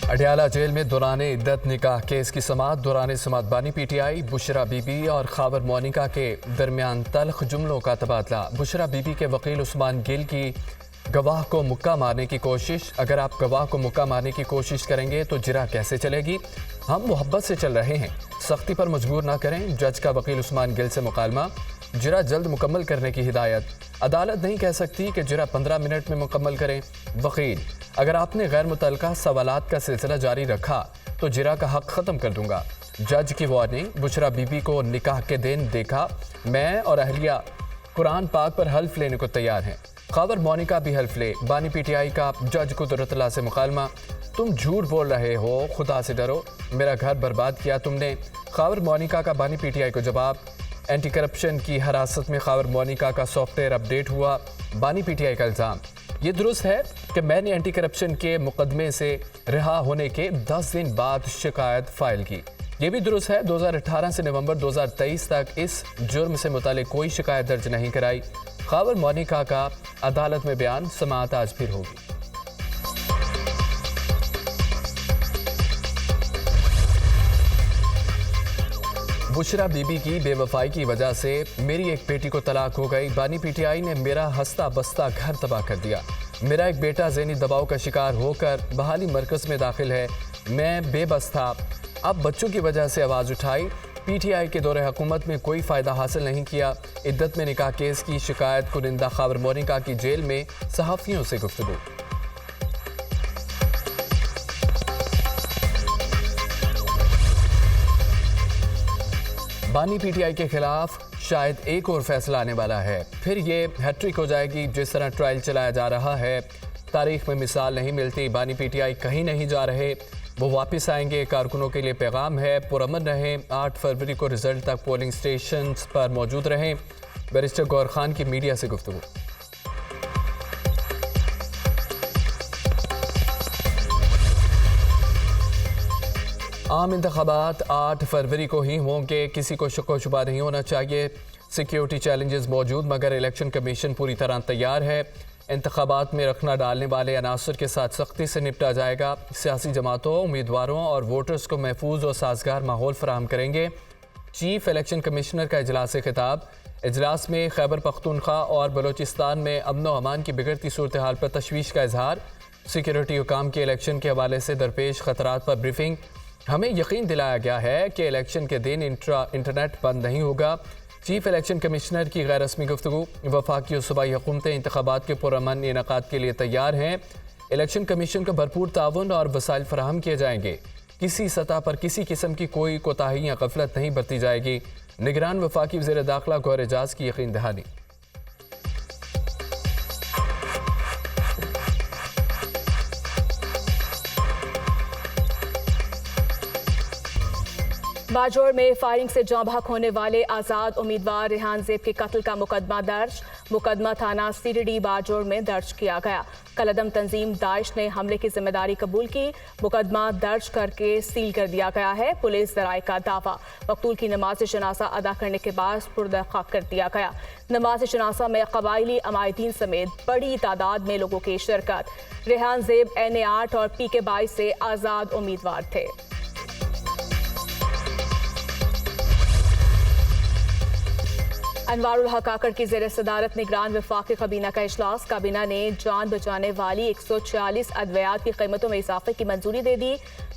Adiala jail में दौराने इद्दत निकाह case की समाअत। दौराने समाअत बानी पीटीआई, बुशरा बीबी और खावर मोनिका के दरमियान तल्ख जुमलों का तबादला। बुशरा बीबी के वकील उस्मान गिल की गवाह को मुक्का मारने की कोशिश। अगर आप गवाह को मुक्का मारने की कोशिश करेंगे तो जिरा कैसे चलेगी? हम मोहब्बत से चल रहे हैं, सख्ती पर मजबूर ना करें। जज का वकील उस्मान गिल से मुकालमा। जिरा जल्द मुकम्मल करने की हिदायत। अदालत नहीं कह सकती कि जिरा 15 मिनट में मुकम्मल करें। वकील, अगर आपने गैर मुतल्लका सवालात का सिलसिला जारी रखा तो जिरा का हक ख़त्म कर दूंगा। जज की वार्निंग। बुशरा बीबी को निकाह के दिन देखा। मैं और अहलिया कुरान पाक पर हल्फ लेने को तैयार हैं। खावर मोनिका भी हल्फ ले। बानी पीटीआई का जज कुदरतुल्लाह से मुकालमा। तुम झूठ बोल रहे हो, खुदा से डरो, मेरा घर बर्बाद किया तुमने। खावर मोनिका का बानी पीटीआई को जवाब। एंटी करप्शन की हिरासत में खावर मोनिका का सॉफ्टवेयर अपडेट हुआ। बानी पीटीआई का इल्ज़ाम। ये दुरुस्त है कि मैंने एंटी करप्शन के मुकदमे से रिहा होने के 10 दिन बाद शिकायत फाइल की। ये भी दुरुस्त है 2018 से नवंबर 2023 तक इस जुर्म से मुतालिक कोई शिकायत दर्ज नहीं कराई। खावर मोनिका का अदालत में बयान। समाअत आज फिर होगी। बुशरा बीबी की बेवफाई की वजह से मेरी एक बेटी को तलाक हो गई। बानी पीटीआई ने मेरा हंसता बसता घर तबाह कर दिया। मेरा एक बेटा ज़हनी दबाव का शिकार होकर बहाली मरकज़ में दाखिल है। मैं बेबस था, अब बच्चों की वजह से आवाज़ उठाई। पीटीआई के दौरे हुकूमत में कोई फ़ायदा हासिल नहीं किया। इद्दत में निकाह केस की शिकायत कुनिंदा खावर मोनिका की जेल में सहाफ़ियों से गुफ्तगू। बानी पीटीआई के खिलाफ शायद एक और फैसला आने वाला है, फिर ये हैट्रिक हो जाएगी। जिस तरह ट्रायल चलाया जा रहा है, तारीख में मिसाल नहीं मिलती। बानी पीटीआई कहीं नहीं जा रहे, वो वापस आएंगे। कारकुनों के लिए पैगाम है, पुरअमन रहें। 8 फरवरी को रिजल्ट तक पोलिंग स्टेशन पर मौजूद रहें। बैरिस्टर गौर खान की मीडिया से गुफ्तगू। आम इंतखाबात 8 फरवरी को ही होंगे, किसी को शक व शुबा नहीं होना चाहिए। सिक्योरिटी चैलेंजेस मौजूद, मगर इलेक्शन कमीशन पूरी तरह तैयार है। इंतखाबात में रखना डालने वाले अनासर के साथ सख्ती से निपटा जाएगा। सियासी जमातों, उम्मीदवारों और वोटर्स को महफूज और साजगार माहौल फराहम करेंगे। चीफ इलेक्शन कमिश्नर का इजलास खिताब। इजलास में खैबर पख्तूनख्वा और बलोचिस्तान में अमन व अमान की बिगड़ती सूरत हाल पर तशवीश का इजहार। सिक्योरिटी हुकाम के इलेक्शन के हवाले से दरपेश खतरात पर ब्रीफिंग। हमें यकीन दिलाया गया है कि इलेक्शन के दिन इंटरनेट बंद नहीं होगा। चीफ इलेक्शन कमिश्नर की गैर रस्मी गुफ्तगू। वफाकी और सूबाई हुकूमतें इंतखाबात के पुरअमन इनेकाद के लिए तैयार हैं। इलेक्शन कमीशन को भरपूर ताउन और वसाइल फराहम किए जाएंगे। किसी सतह पर किसी किस्म की कोई कोताही या गफलत नहीं बरती जाएगी। निगरान वफाकी वज़ीर दाखिला गौर एजाज की यकीन दहानी। बाजौर में फायरिंग से जाँ बहक होने वाले आज़ाद उम्मीदवार रेहान ज़ेब के कत्ल का मुकदमा दर्ज। मुकदमा थाना सीडीडी बाजौर में दर्ज किया गया। कलअदम तंजीम दाइश ने हमले की जिम्मेदारी कबूल की। मुकदमा दर्ज करके सील कर दिया गया है। पुलिस ज़राए का दावा, मकतूल की नमाज जनाजा अदा करने के बाद पुर्दा खाक कर दिया गया। नमाज जनाजा में कबायली अमायदीन समेत बड़ी तादाद में लोगों की शिरकत। रेहान ज़ेब NA8 और PK22 से आज़ाद उम्मीदवार थे। अनवारुल हक काकड़ की ज़ेर सदारत निगरान वफाकी काबीना का इजलास। काबीना ने जान बचाने वाली 146 अद्वियात की कीमतों में इजाफे की मंजूरी दे दी।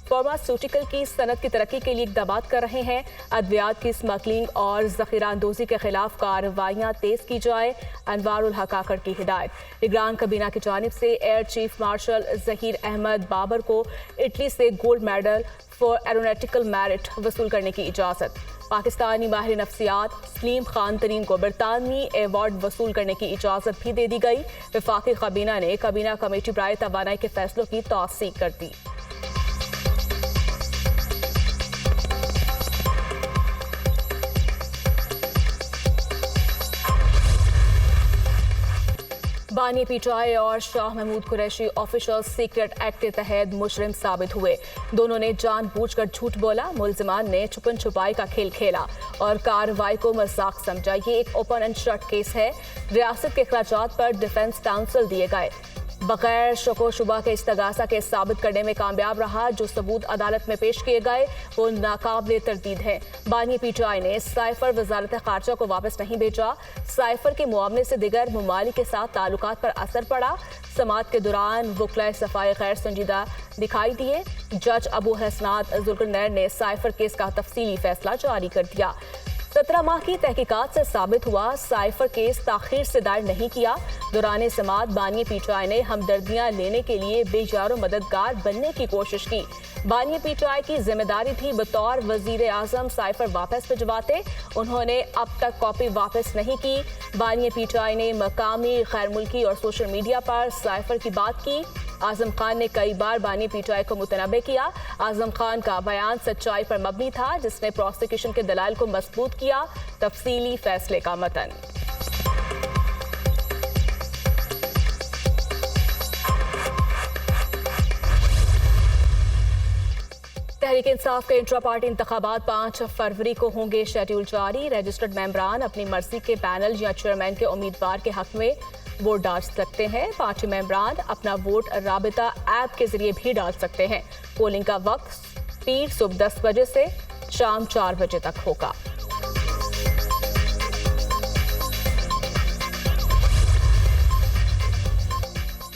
फार्मास्यूटिकल की सनत की तरक्की के लिए इक़दामात कर रहे हैं। अद्वियात की स्मगलिंग और ज़ख़ीरा अंदोज़ी के खिलाफ कार्रवाइयाँ तेज़ की जाए। अनवारुल हक काकड़ की हिदायत। निगरान काबीना की जानिब से air chief marshal Zaheer Ahmed Babar को इटली से gold medal for aeronautical merit वसूल करने की इजाज़त। पाकिस्तानी माहिर नफ्सियात सलीम खान तरीन को बरतानवी एवार्ड वसूल करने की इजाज़त भी दे दी गई। वफाकी काबीना ने काबीना कमेटी बराए तवानाई के फैसलों की तौसीक कर दी। बानी पीटीआई और Shah Mahmood Qureshi official secret act के तहत मुजरिम साबित हुए। दोनों ने जानबूझकर झूठ बोला। मुलजिमान ने छुपन छुपाई का खेल खेला और कार्रवाई को मजाक समझा। ये एक ओपन एंड शट केस है। रियासत के अखराजात पर डिफेंस काउंसिल दिए गए। बगैर शको शुबा के इस्तगासा के साबित करने में कामयाब रहा। जो सबूत अदालत में पेश किए गए वो नाकाबिले तरदीद है। बानी पीटीआई ने साइफर वजारत खारजा को वापस नहीं भेजा। साइफर के मुआवने से दिगर ममालिक के साथ ताल्लुकात पर असर पड़ा। समाअत के दौरान वकला सफाई गैर संजीदा दिखाई दिए। जज अबू हसनात जुल्करनैन ने साइफर केस का तफसीली फैसला जारी कर दिया। 17 माह की तहकीकात से साबित हुआ साइफर केस ताखीर से दायर नहीं किया। दौरान समाअत बानी पीटीआई ने हमदर्दियां लेने के लिए बेजारो मददगार बनने की कोशिश की। बानी पीटीआई की जिम्मेदारी थी बतौर वजीर आजम साइफर वापस भिजवाते। उन्होंने अब तक कॉपी वापस नहीं की। बानी पीटीआई ने मकामी गैर मुल्की और सोशल मीडिया पर साइफर की बात की। आजम खान ने कई बार बानी पीटीआई को मुतनबे किया। आजम खान का बयान सच्चाई पर मबनी था, जिसने प्रोसिक्यूशन के दलाइल को मजबूत किया। तफसीली फैसले का मतन। तहरीक इंसाफ के इंट्रा पार्टी इंतखाबात 5 फरवरी को होंगे शेड्यूल जारी। रजिस्टर्ड मेंबरान अपनी मर्जी के पैनल या चेयरमैन के उम्मीदवार के हक में वोट डाल सकते हैं। पार्टी मेंबरान अपना वोट राबिता ऐप के जरिए भी डाल सकते हैं। पोलिंग का वक्त पीर सुबह 10 बजे से शाम 4 बजे तक होगा।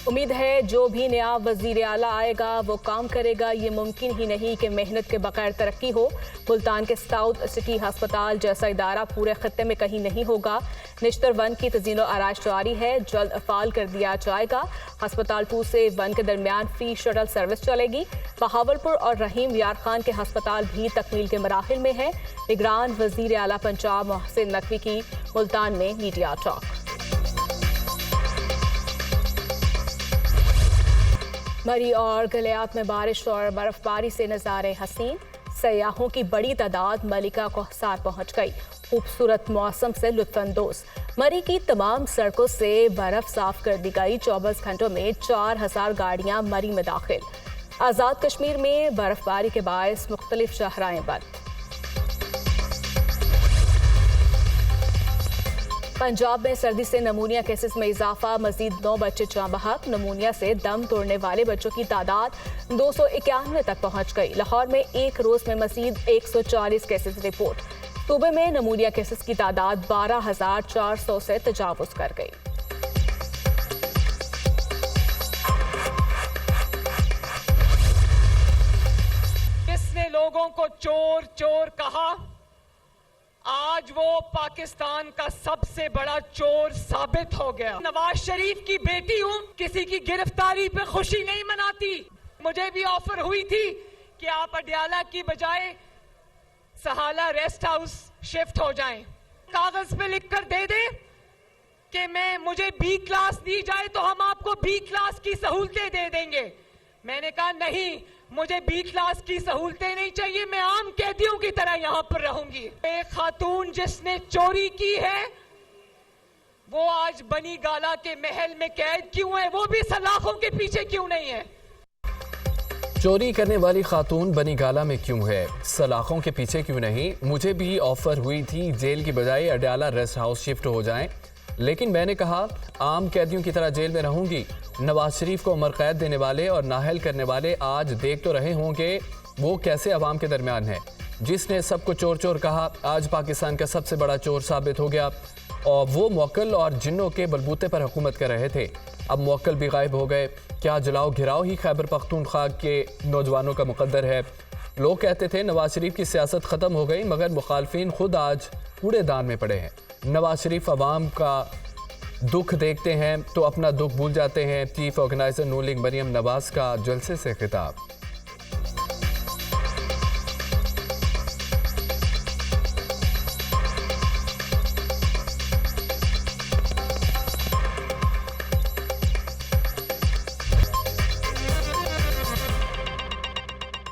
उम्मीद है जो भी नया वजीर आला आएगा वो काम करेगा। ये मुमकिन ही नहीं कि मेहनत के बगैर तरक्की हो। मुल्तान के साउथ सिटी अस्पताल जैसा इदारा पूरे खत्ते में कहीं नहीं होगा। निश्तर 1 की तज़ीनो आराइश जारी है, जल्द अफाल कर दिया जाएगा। अस्पताल 2 से 1 के दरमियान फ्री शटल सर्विस चलेगी। बहावलपुर और रहीम यार खान के अस्पताल भी तकमील के मराहिल में है। निगरान वजीर आला पंजाब मोहसिन नकवी की मुल्तान में मीडिया टॉक। मरी और गलियात में बारिश और बर्फबारी से नज़ारे हसीन। सयाहों की बड़ी तादाद मलिका कोहसार पहुंच गई। खूबसूरत मौसम से लुत्फानंदोज। मरी की तमाम सड़कों से बर्फ साफ कर दी गई। 24 घंटों में 4000 गाड़ियां मरी में दाखिल। आज़ाद कश्मीर में बर्फबारी के बायस मुख्तलिफ शाहराएं बंद। पंजाब में सर्दी से नमूनिया केसेस में इजाफा। मजीद 9 बच्चे जाँ बहक। नमूनिया से दम तोड़ने वाले बच्चों की तादाद 291 तक पहुंच गई। लाहौर में एक रोज में मजीद 140 केसेस रिपोर्ट। सूबे में नमूनिया केसेस की तादाद 12,400 से तजावुज कर गई। जिसने लोगों को चोर चोर कहा, आज वो पाकिस्तान का सबसे बड़ा चोर साबित हो गया। नवाज शरीफ की बेटी हूँ, किसी की गिरफ्तारी पे खुशी नहीं मनाती। मुझे भी ऑफर हुई थी कि आप अडयाला की बजाय सहाला रेस्ट हाउस शिफ्ट हो जाएं। कागज पे लिख कर दे दे कि मुझे बी क्लास दी जाए तो हम आपको बी क्लास की सहूलतें दे देंगे। मैंने कहा नहीं, मुझे बी क्लास की सहूलतें नहीं चाहिए, मैं आम कैदियों की तरह यहाँ पर रहूंगी। एक खातून जिसने चोरी की है वो आज बनी गाला के महल में कैद क्यों है? वो भी सलाखों के पीछे क्यों नहीं है? चोरी करने वाली खातून बनी गाला में क्यों है, सलाखों के पीछे क्यों नहीं? मुझे भी ऑफर हुई थी जेल की बजाय अडयाला रेस्ट हाउस शिफ्ट हो जाएं, लेकिन मैंने कहा आम कैदियों की तरह जेल में रहूंगी। नवाज शरीफ को उम्र कैद देने वाले और नाहल करने वाले आज देख तो रहे होंगे वो कैसे अवाम के दरमियान है। जिसने सबको चोर चोर कहा आज पाकिस्तान का सबसे बड़ा चोर साबित हो गया। और वो मौक्कल और जिन्नों के बलबूते पर हुकूमत कर रहे थे, अब मौक्कल भी गायब हो गए। क्या जलाओ घिराओ ही खैबर पख्तूनख्वा के नौजवानों का मुकद्दर है। लोग कहते थे नवाज शरीफ की सियासत ख़त्म हो गई, मगर मुखालफिन खुद आज कूड़ेदान में पड़े हैं। नवाज शरीफ अवाम का दुख देखते हैं तो अपना दुख भूल जाते हैं। चीफ ऑर्गेनाइजर नूर लीग मरियम नवाज का जलसे से खिताब।